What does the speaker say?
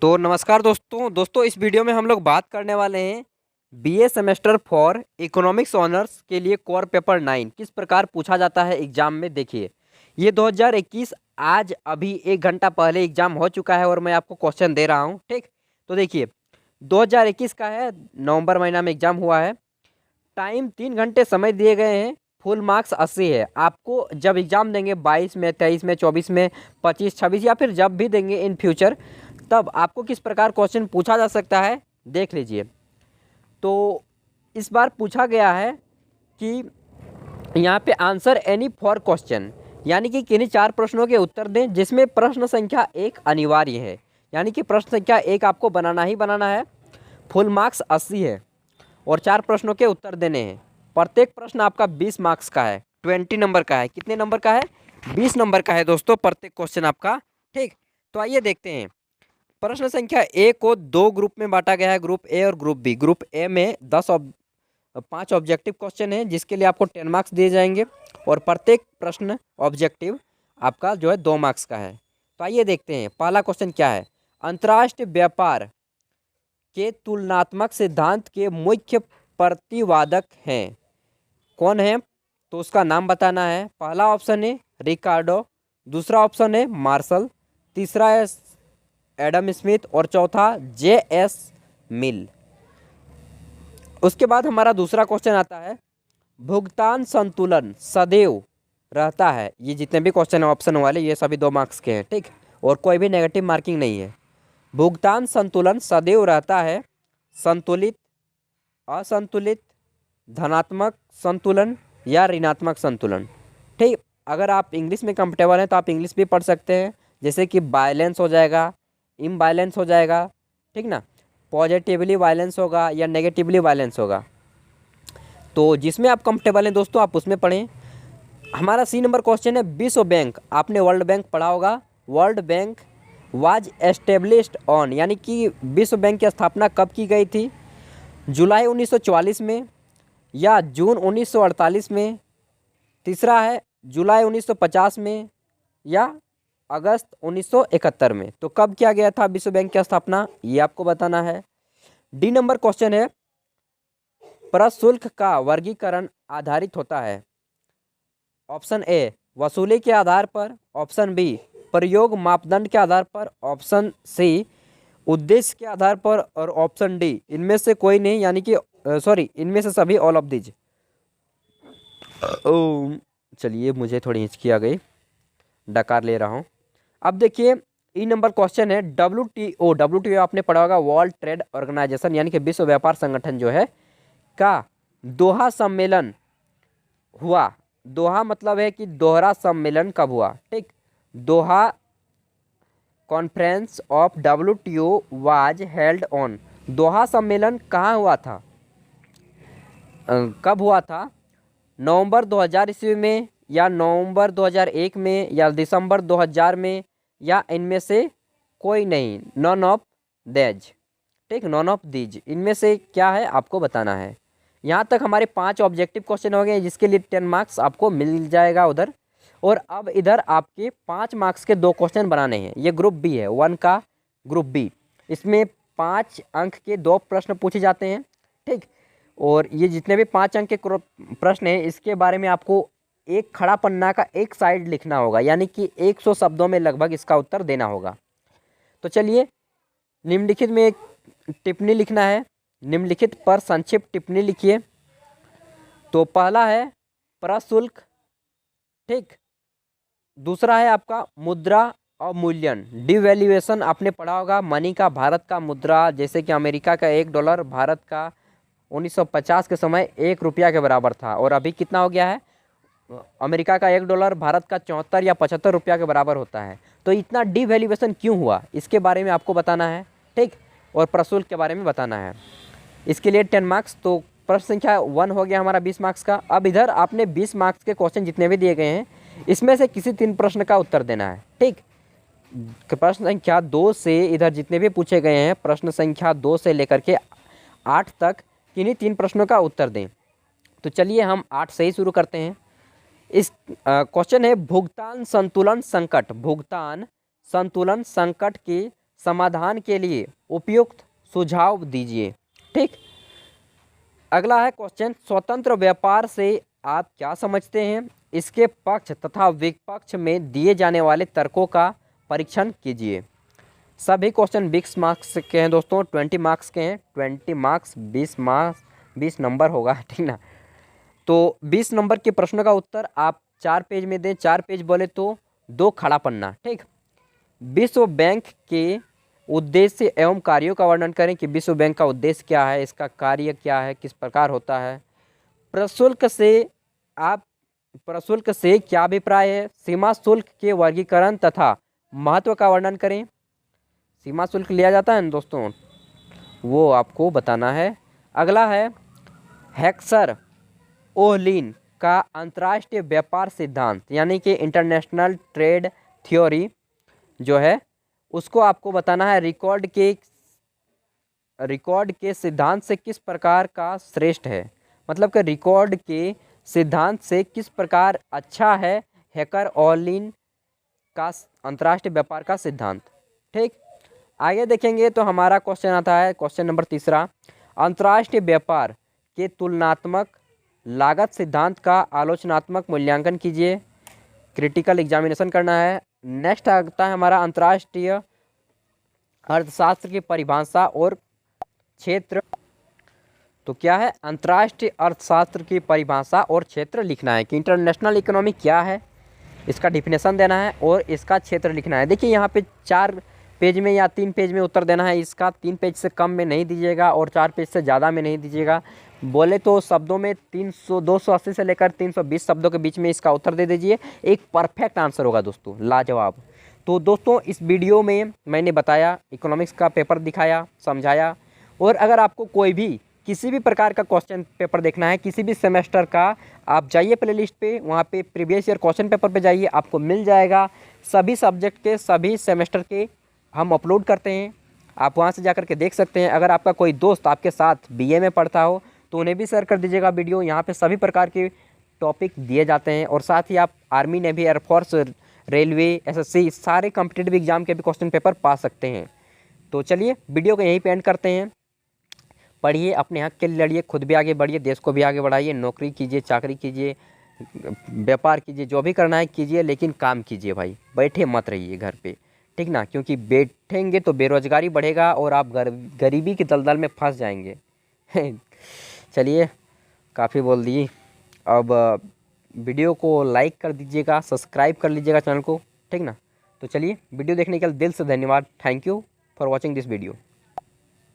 तो नमस्कार दोस्तों इस वीडियो में हम लोग बात करने वाले हैं BA semester for economics honours के लिए कोर पेपर 9 किस प्रकार पूछा जाता है एग्जाम में। देखिए, ये 2021 आज अभी 1 घंटा पहले एग्जाम हो चुका है और मैं आपको क्वेश्चन दे रहा हूँ। ठीक, तो देखिए 2021 का है, नवंबर महीना में एग्जाम हुआ है। टाइम 3 घंटे समय दिए गए हैं। फुल मार्क्स 80 है। आपको जब एग्ज़ाम देंगे 22 में, 23 में, 24 में, 25, 26 या फिर जब भी देंगे इन फ्यूचर, तब आपको किस प्रकार क्वेश्चन पूछा जा सकता है देख लीजिए। तो इस बार पूछा गया है कि यहाँ पे आंसर एनी फॉर क्वेश्चन, यानी कि किन्हीं 4 प्रश्नों के उत्तर दें जिसमें प्रश्न संख्या 1 अनिवार्य है। यानी कि प्रश्न संख्या 1 आपको बनाना ही बनाना है। फुल मार्क्स 80 है और 4 प्रश्नों के उत्तर देने हैं। प्रत्येक प्रश्न आपका 20 मार्क्स का है, 20 नंबर का है। कितने नंबर का है? 20 नंबर का है दोस्तों प्रत्येक क्वेश्चन आपका। ठीक, तो आइए देखते हैं। प्रश्न संख्या ए को 2 ग्रुप में बांटा गया है, ग्रुप ए और ग्रुप बी। ग्रुप ए में 5 ऑब्जेक्टिव क्वेश्चन है जिसके लिए आपको 10 मार्क्स दिए जाएंगे और प्रत्येक प्रश्न ऑब्जेक्टिव आपका जो है 2 मार्क्स का है। तो आइए देखते हैं पहला क्वेश्चन क्या है। अंतर्राष्ट्रीय व्यापार के तुलनात्मक सिद्धांत के मुख्य प्रतिवादक हैं, कौन है? तो उसका नाम बताना है। पहला ऑप्शन है रिकार्डो, दूसरा ऑप्शन है मार्शल, तीसरा है एडम स्मिथ और चौथा जे.एस. मिल। उसके बाद हमारा दूसरा क्वेश्चन आता है, भुगतान संतुलन सदैव रहता है। ये जितने भी क्वेश्चन है ऑप्शन वाले ये सभी 2 मार्क्स के हैं। ठीक, और कोई भी नेगेटिव मार्किंग नहीं है। भुगतान संतुलन सदैव रहता है संतुलित, असंतुलित, धनात्मक संतुलन या ऋणात्मक संतुलन। ठीक, अगर आप इंग्लिश में कंफर्टेबल हैं तो आप इंग्लिश भी पढ़ सकते हैं, जैसे कि बैलेंस हो जाएगा, इम्बैलेंस हो जाएगा। ठीक ना, पॉजिटिवली बैलेंस होगा या नेगेटिवली बैलेंस होगा। तो जिसमें आप कंफर्टेबल हैं दोस्तों आप उसमें पढ़ें। हमारा सी नंबर क्वेश्चन है, विश्व बैंक। आपने वर्ल्ड बैंक पढ़ा होगा। World bank was established on, यानी कि विश्व बैंक की स्थापना कब की गई थी? जुलाई 1944 में या जून 1948 में, तीसरा है जुलाई 1950 में या अगस्त 1971 में। तो कब किया गया था विश्व बैंक की स्थापना, ये आपको बताना है। डी नंबर क्वेश्चन है, प्रशुल्क का वर्गीकरण आधारित होता है। ऑप्शन ए वसूली के आधार पर, ऑप्शन बी प्रयोग मापदंड के आधार पर, ऑप्शन सी उद्देश्य के आधार पर और ऑप्शन डी इनमें से कोई नहीं, यानी कि इनमें से सभी, ऑल ऑफ दिज। चलिए मुझे थोड़ी हिचकी आ गई, डकार ले रहा हूँ। अब देखिए ई नंबर क्वेश्चन है, WTO आपने पढ़ा होगा, वर्ल्ड ट्रेड ऑर्गेनाइजेशन, यानी कि विश्व व्यापार संगठन जो है का दोहा सम्मेलन हुआ। दोहा मतलब है कि दोहरा सम्मेलन कब हुआ? ठीक, Doha conference of WTO was held on. Doha सम्मेलन कहाँ हुआ था, कब हुआ था? नवंबर 2000 ईस्वी में या नवंबर 2001 में या दिसंबर 2000 में या इनमें से कोई नहीं, नॉन ऑफ देज। ठीक, नॉन ऑफ दीज, इनमें से क्या है आपको बताना है। यहाँ तक हमारे 5 ऑब्जेक्टिव क्वेश्चन हो गए जिसके लिए 10 मार्क्स आपको मिल जाएगा उधर। और अब इधर आपके 5 मार्क्स के 2 क्वेश्चन बनाने हैं। ये ग्रुप बी है, 1 का ग्रुप बी। इसमें 5 अंक के 2 प्रश्न पूछे जाते हैं। ठीक, और ये जितने भी 5 अंक के प्रश्न हैं इसके बारे में आपको एक खड़ा पन्ना का एक साइड लिखना होगा, यानी कि 100 शब्दों में लगभग इसका उत्तर देना होगा। तो चलिए निम्नलिखित में एक टिप्पणी लिखना है, निम्नलिखित पर संक्षिप्त टिप्पणी लिखिए। तो पहला है प्रशुल्क। ठीक, दूसरा है आपका मुद्रा अवमूल्यन, डिवैल्यूएशन, आपने पढ़ा होगा। मनी का, भारत का मुद्रा, जैसे कि अमेरिका का $1 भारत का 1950 के समय 1 रुपया के बराबर था और अभी कितना हो गया है? अमेरिका का $1 भारत का 74 या 75 रुपया के बराबर होता है। तो इतना डिवैल्यूएशन क्यों हुआ इसके बारे में आपको बताना है। ठीक, और प्रशुल्क के बारे में बताना है। इसके लिए 10 मार्क्स। तो प्रश्न संख्या 1 हो गया हमारा 20 मार्क्स का। अब इधर आपने 20 मार्क्स के क्वेश्चन जितने भी दिए गए हैं इसमें से किसी 3 प्रश्न का उत्तर देना है। ठीक, प्रश्न संख्या 2 से इधर जितने भी पूछे गए हैं, प्रश्न संख्या 2 से लेकर के 8 तक किन्हीं 3 प्रश्नों का उत्तर दें। तो चलिए हम 8 से ही शुरू करते हैं। इस क्वेश्चन है, भुगतान संतुलन संकट। भुगतान संतुलन संकट की समाधान के लिए उपयुक्त सुझाव दीजिए। ठीक। अगला है क्वेश्चन, स्वतंत्र व्यापार से आप क्या समझते हैं? इसके पक्ष तथा विपक्ष में दिए जाने वाले तर्कों का परीक्षण कीजिए। सभी क्वेश्चन 20 मार्क्स के हैं दोस्तों, 20 मार्क्स के हैं। 20 मार्क्स 20 नंबर होगा, ठीक ना। तो 20 नंबर के प्रश्न का उत्तर आप 4 पेज में दें। 4 पेज बोले तो 2 खड़ा पन्ना। ठीक। विश्व बैंक के उद्देश्य एवं कार्यों का वर्णन करें कि विश्व बैंक का उद्देश्य क्या है, इसका कार्य क्या है, किस प्रकार होता है। प्रशुल्क से क्या अभिप्राय है? सीमा शुल्क के वर्गीकरण तथा महत्व का वर्णन करें। सीमा शुल्क लिया जाता है ना दोस्तों, वो आपको बताना है। अगला है हेक्सर ओहलिन का अंतर्राष्ट्रीय व्यापार सिद्धांत यानी कि इंटरनेशनल ट्रेड थ्योरी जो है उसको आपको बताना है। रिकॉर्ड के सिद्धांत से किस प्रकार का श्रेष्ठ है, मतलब कि रिकॉर्ड के सिद्धांत से किस प्रकार अच्छा है हेकर ओहलिन का अंतर्राष्ट्रीय व्यापार का सिद्धांत। ठीक। आगे देखेंगे तो हमारा क्वेश्चन आता है, क्वेश्चन नंबर 3, अंतर्राष्ट्रीय व्यापार के तुलनात्मक लागत सिद्धांत का आलोचनात्मक मूल्यांकन कीजिए। क्रिटिकल एग्जामिनेशन करना है। नेक्स्ट आता है हमारा अंतर्राष्ट्रीय अर्थशास्त्र की परिभाषा और क्षेत्र। तो क्या है? अंतर्राष्ट्रीय अर्थशास्त्र की परिभाषा और क्षेत्र लिखना है कि इंटरनेशनल इकोनॉमी क्या है, इसका डिफिनेशन देना है और इसका क्षेत्र लिखना है। देखिए यहाँ पे 4 पेज में या 3 पेज में उत्तर देना है। इसका 3 पेज से कम में नहीं दीजिएगा और 4 पेज से ज़्यादा में नहीं दीजिएगा। बोले तो शब्दों में 280 से लेकर 320 शब्दों के बीच में इसका उत्तर दे दीजिए। एक परफेक्ट आंसर होगा दोस्तों, लाजवाब। तो दोस्तों इस वीडियो में मैंने बताया, इकोनॉमिक्स का पेपर दिखाया, समझाया। और अगर आपको कोई भी किसी भी प्रकार का क्वेश्चन पेपर देखना है किसी भी सेमेस्टर का, आप जाइए प्लेलिस्ट पे, वहाँ पे प्रीवियस ईयर क्वेश्चन पेपर पे जाइए, आपको मिल जाएगा। सभी सब्जेक्ट के सभी सेमेस्टर के हम अपलोड करते हैं, आप वहाँ से जाकर के देख सकते हैं। अगर आपका कोई दोस्त आपके साथ बीए में पढ़ता हो तो उन्हें भी शेयर कर दीजिएगा वीडियो। यहाँ पे सभी प्रकार के टॉपिक दिए जाते हैं और साथ ही आप army, navy, air force, railway, SSC सारे कॉम्पिटिटिव एग्जाम के भी क्वेश्चन पेपर पा सकते हैं। तो चलिए वीडियो को यहीं पे एंड करते हैं। पढ़िए, अपने हक के लिए लड़िए, खुद भी आगे बढ़िए, देश को भी आगे बढ़ाइए। नौकरी कीजिए, चाकरी कीजिए, व्यापार कीजिए, जो भी करना है कीजिए, लेकिन काम कीजिए भाई, बैठे मत रहिए घर पे, ठीक ना। क्योंकि बैठेंगे तो बेरोजगारी बढ़ेगा और आप गरीबी की दलदल में फंस जाएंगे। चलिए काफ़ी बोल दिए। अब वीडियो को लाइक कर दीजिएगा, सब्सक्राइब कर लीजिएगा चैनल को, ठीक ना। तो चलिए वीडियो देखने के लिए दिल से धन्यवाद। Thank you for watching this video.